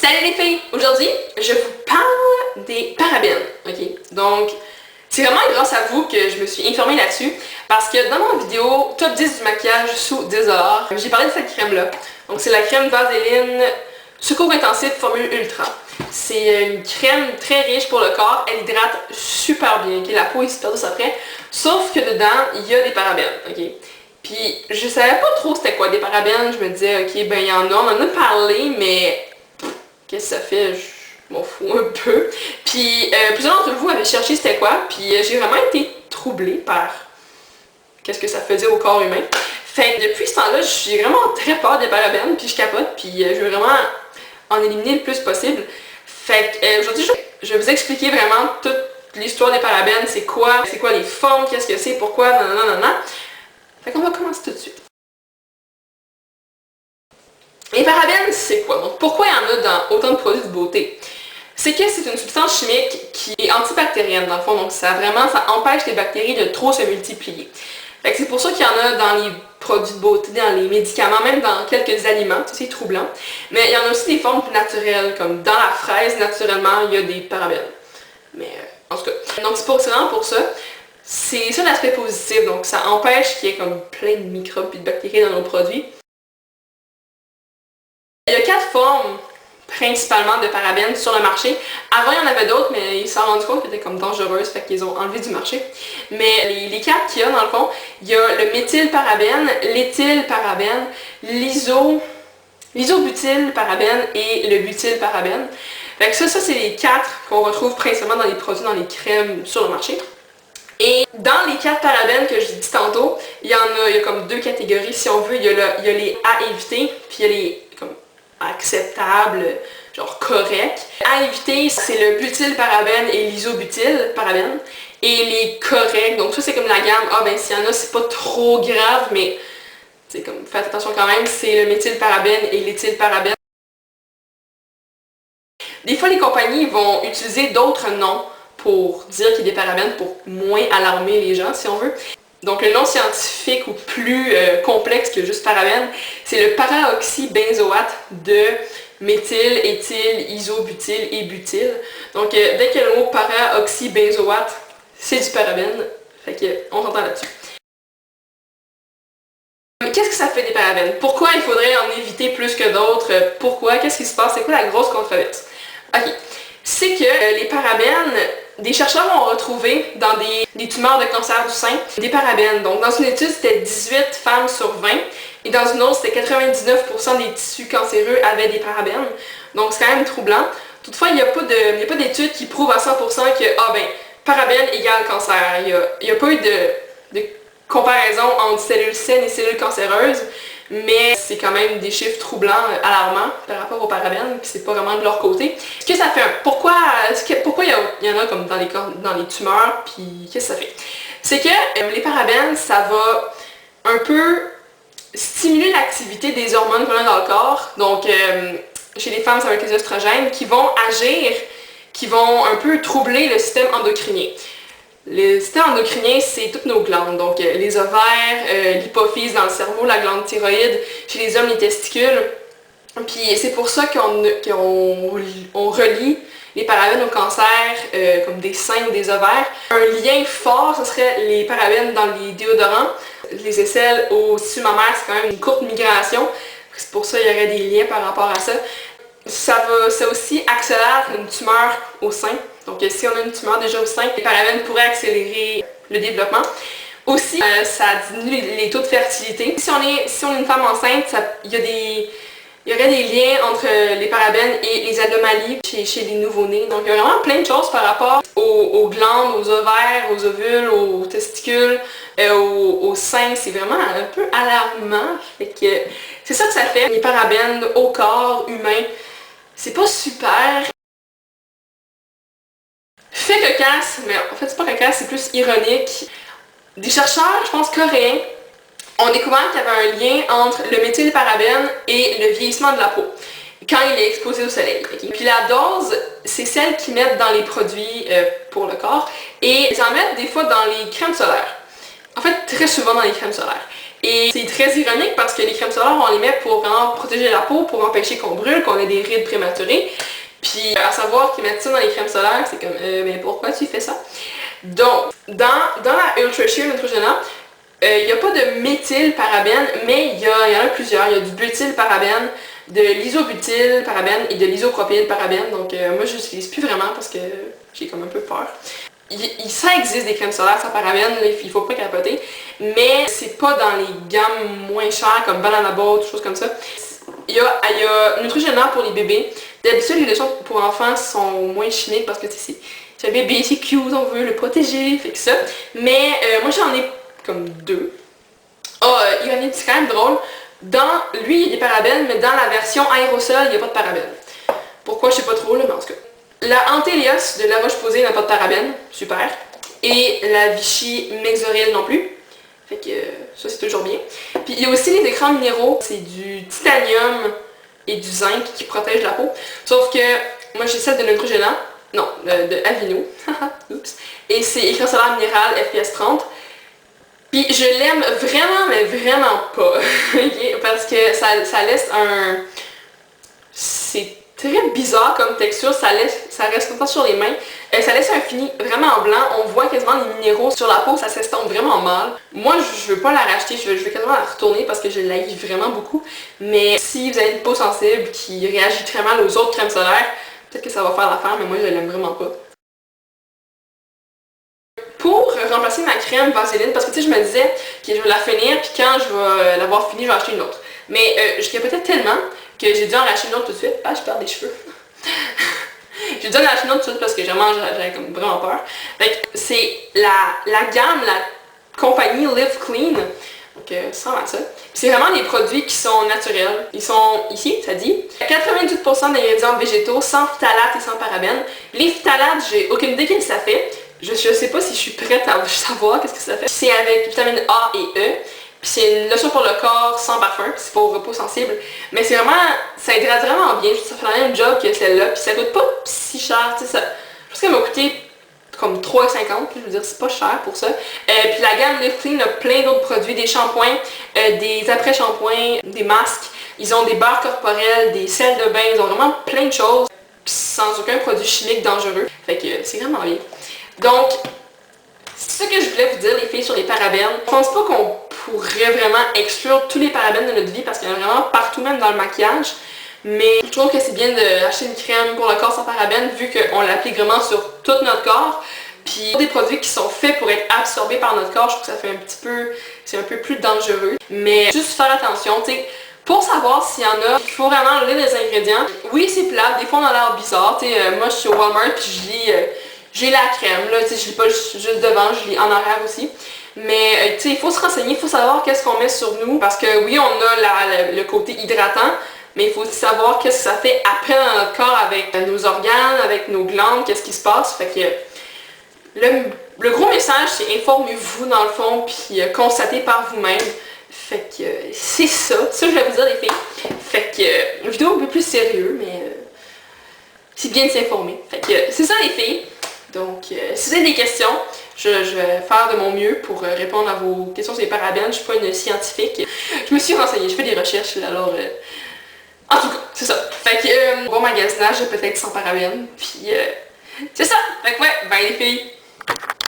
Salut les filles! Aujourd'hui, je vous parle des parabènes, ok? Donc, c'est vraiment grâce à vous que je me suis informée là-dessus, parce que dans ma vidéo top 10 du maquillage sous 10$, j'ai parlé de cette crème-là. Donc, c'est la crème Vaseline Secours Intensif Formule Ultra. C'est une crème très riche pour le corps, elle hydrate super bien, ok? La peau est super douce après, sauf que dedans, il y a des parabènes, ok? Puis, je savais pas trop c'était quoi des parabènes, je me disais, ok, ben il y en a, on en a parlé, mais qu'est-ce que ça fait? Je m'en fous un peu. Puis plusieurs d'entre vous avaient cherché c'était quoi, puis j'ai vraiment été troublée par qu'est-ce que ça faisait au corps humain. Fait que depuis ce temps-là, j'ai vraiment très peur des parabènes, puis je capote, puis je veux vraiment en éliminer le plus possible. Fait que aujourd'hui, je vais vous expliquer vraiment toute l'histoire des parabènes, c'est quoi les formes, qu'est-ce que c'est, pourquoi, nanana. Fait qu'on va commencer tout de suite. Les parabènes, c'est quoi? Donc, pourquoi il y en a dans autant de produits de beauté? C'est que c'est une substance chimique qui est antibactérienne, dans le fond, donc ça empêche les bactéries de trop se multiplier. Fait que c'est pour ça qu'il y en a dans les produits de beauté, dans les médicaments, même dans quelques aliments, c'est troublant. Mais il y en a aussi des formes plus naturelles, comme dans la fraise, naturellement, il y a des parabènes. Mais en tout cas, donc c'est vraiment pour ça. C'est ça l'aspect positif, donc ça empêche qu'il y ait comme plein de microbes et de bactéries dans nos produits. Il y a 4 formes principalement de parabènes sur le marché. Avant, il y en avait d'autres, mais ils se sont rendus compte qu'elles étaient comme dangereuses, fait qu'ils ont enlevé du marché. Mais les 4 qu'il y a dans le fond, il y a le méthylparabène, l'éthylparabène, l'isobutylparabène et le butylparabène. Fait que ça c'est les 4 qu'on retrouve principalement dans les produits, dans les crèmes sur le marché. Et dans les 4 parabènes que je dis tantôt, il y a comme 2 catégories si on veut. Il y a les à éviter, puis il y a les comme acceptables, genre corrects. À éviter, c'est le butylparabène et l'isobutylparabène. Et les corrects, donc ça c'est comme la gamme, ah ben s'il y en a c'est pas trop grave, mais c'est comme, faites attention quand même, c'est le méthylparabène et l'éthylparabène. Des fois les compagnies vont utiliser d'autres noms pour dire qu'il y a des parabènes pour moins alarmer les gens, si on veut. Donc le nom scientifique ou plus complexe que juste parabène, c'est le paraoxybenzoate de méthyle, éthyle, isobutyl et butyl. Donc dès qu'il y a le mot paraoxybenzoate, c'est du parabène. Fait que on s'entend là-dessus. Qu'est-ce que ça fait des parabènes? Pourquoi il faudrait en éviter plus que d'autres? Pourquoi? Qu'est-ce qui se passe? C'est quoi la grosse controverse? Ok. C'est que les parabènes, des chercheurs ont retrouvé dans des tumeurs de cancer du sein des parabènes. Donc dans une étude, c'était 18 femmes sur 20 et dans une autre, c'était 99% des tissus cancéreux avaient des parabènes. Donc c'est quand même troublant. Toutefois, il n'y a pas d'études qui prouvent à 100% que parabènes égale cancer. Il n'y a pas eu de comparaison entre cellules saines et cellules cancéreuses. Mais c'est quand même des chiffres troublants, alarmants par rapport aux parabènes, puis c'est pas vraiment de leur côté. Ce que ça fait, pourquoi il y en a comme dans les tumeurs, puis qu'est-ce que ça fait? C'est que les parabènes, ça va un peu stimuler l'activité des hormones qu'on a dans le corps. Donc, chez les femmes, ça va être les oestrogènes qui vont agir, qui vont un peu troubler le système endocrinien. Le système endocrinien, c'est toutes nos glandes, donc les ovaires, l'hypophyse dans le cerveau, la glande thyroïde, chez les hommes, les testicules. Puis c'est pour ça qu'on relie les parabènes au cancer, comme des seins ou des ovaires. Un lien fort, ce serait les parabènes dans les déodorants. Les aisselles au tissu mammaire, c'est quand même une courte migration. C'est pour ça qu'il y aurait des liens par rapport à ça. Ça aussi accélère une tumeur au sein. Donc si on a une tumeur déjà au sein, les parabènes pourraient accélérer le développement. Aussi, ça diminue les taux de fertilité. Si on est une femme enceinte, il y aurait des liens entre les parabènes et les anomalies chez les nouveau-nés. Donc il y a vraiment plein de choses par rapport aux glandes, aux ovaires, aux ovules, aux testicules, aux seins. C'est vraiment un peu alarmant. Fait que c'est ça que ça fait, les parabènes au corps humain. C'est pas super. Fait cocasse, mais en fait c'est pas cocasse, c'est plus ironique. Des chercheurs, je pense coréens, ont découvert qu'il y avait un lien entre le méthylparabène et le vieillissement de la peau quand il est exposé au soleil. Okay? Puis la dose, c'est celle qu'ils mettent dans les produits pour le corps et ils en mettent des fois dans les crèmes solaires. En fait, très souvent dans les crèmes solaires. Et c'est très ironique parce que les crèmes solaires, on les met pour vraiment protéger la peau, pour empêcher qu'on brûle, qu'on ait des rides prématurées. Puis à savoir qu'ils mettent ça dans les crèmes solaires, c'est comme, mais pourquoi tu fais ça? Donc, dans la Ultra Sheer Neutrogena, il n'y a pas de méthylparabène, mais il y en a plusieurs. Il y a du butylparabène, de l'isobutylparabène et de l'isopropylparabène. Donc moi je l'utilise plus vraiment parce que j'ai comme un peu peur. Ça existe des crèmes solaires sans parabène, là, il faut pas capoter, mais c'est pas dans les gammes moins chères comme Banana Boat, choses comme ça. Il y a Neutrogena pour les bébés. D'habitude les lotions pour enfants sont moins chimiques parce que c'est un bébé, c'est cute, on veut le protéger, fait que ça. Mais moi j'en ai comme deux. Ironique, c'est quand même drôle. Lui, il y a des parabènes, mais dans la version aérosol, il n'y a pas de parabènes. Pourquoi, je sais pas trop, là, mais en tout cas. La Antélios de La Roche-Posay n'a pas de parabènes, super. Et la Vichy Mexoril non plus. Fait que ça, c'est toujours bien. Puis il y a aussi les écrans minéraux, c'est du titanium et du zinc qui protègent la peau. Sauf que moi, j'ai celle de Neutrogena, non, de Aveeno. Oups. Et c'est écran solaire minéral FPS 30. Puis je l'aime vraiment, mais vraiment pas, okay? Parce que ça laisse un... C'est très bizarre comme texture, ça reste longtemps sur les mains. Ça laisse un fini vraiment blanc, on voit quasiment les minéraux sur la peau, ça s'estompe vraiment mal. Moi, je veux pas la racheter, je vais quasiment la retourner parce que je l'haïs vraiment beaucoup. Mais si vous avez une peau sensible qui réagit très mal aux autres crèmes solaires, peut-être que ça va faire l'affaire, mais moi je l'aime vraiment pas. Pour remplacer ma crème Vaseline, parce que tu sais, je me disais que je vais la finir, puis quand je vais l'avoir finie, je vais acheter une autre. Mais je capotais tellement que j'ai dû en racheter une autre tout de suite. Ah, je perds des cheveux. J'ai dû en racheter une autre tout de suite parce que j'avais comme vraiment peur. Fait que c'est la gamme, la compagnie Live Clean. Donc ça va ça. C'est vraiment des produits qui sont naturels. Ils sont ici, ça dit. 98% d'ingrédients végétaux, sans phtalates et sans parabènes. Les phtalates, j'ai aucune idée qu'est-ce que ça fait. Je sais pas si je suis prête à savoir qu'est-ce que ça fait. C'est avec vitamine A et E. Puis c'est une lotion pour le corps sans parfum, c'est pour repos sensible. Mais c'est vraiment, ça hydrate vraiment bien, ça fait la même job que celle-là. Puis ça coûte pas si cher, tu sais, ça. Je pense qu'elle m'a coûté comme 3,50$, je veux dire, c'est pas cher pour ça. Puis la gamme Live Clean a plein d'autres produits, des shampoings, des après-shampoings, des masques. Ils ont des beurres corporels, des sels de bain, ils ont vraiment plein de choses. Sans aucun produit chimique dangereux. Fait que c'est vraiment bien. Donc, c'est ça que je voulais vous dire, les filles, sur les parabènes. Je pense pas qu'on pourrait vraiment exclure tous les parabènes de notre vie parce qu'il y en a vraiment partout, même dans le maquillage. Mais je trouve que c'est bien d'acheter une crème pour le corps sans parabènes vu qu'on l'applique vraiment sur tout notre corps. Puis des produits qui sont faits pour être absorbés par notre corps, je trouve que ça fait un petit peu... c'est un peu plus dangereux. Mais juste faire attention, tu sais. Pour savoir s'il y en a, il faut vraiment lire les ingrédients. Oui, c'est plat, des fois on a l'air bizarre. Tu sais, moi je suis au Walmart puis je lis... j'ai la crème, là, tu sais, je lis pas juste devant, je lis en arrière aussi. Mais, tu sais, il faut se renseigner, il faut savoir qu'est-ce qu'on met sur nous. Parce que oui, on a le côté hydratant, mais il faut aussi savoir qu'est-ce que ça fait après dans notre corps avec nos organes, avec nos glandes, qu'est-ce qui se passe. Fait que le gros message, c'est informez-vous dans le fond, puis constatez par vous-même. Fait que c'est ça, je vais vous dire les filles. Fait que, une vidéo un peu plus sérieuse, mais c'est bien de s'informer. Fait que c'est ça les filles. Donc, si vous avez des questions, je vais faire de mon mieux pour répondre à vos questions sur les parabènes. Je suis pas une scientifique. Je me suis renseignée, je fais des recherches, alors... en tout cas, c'est ça. Fait que, bon magasinage, peut-être sans parabènes. Puis, c'est ça. Fait que ouais, bye les filles.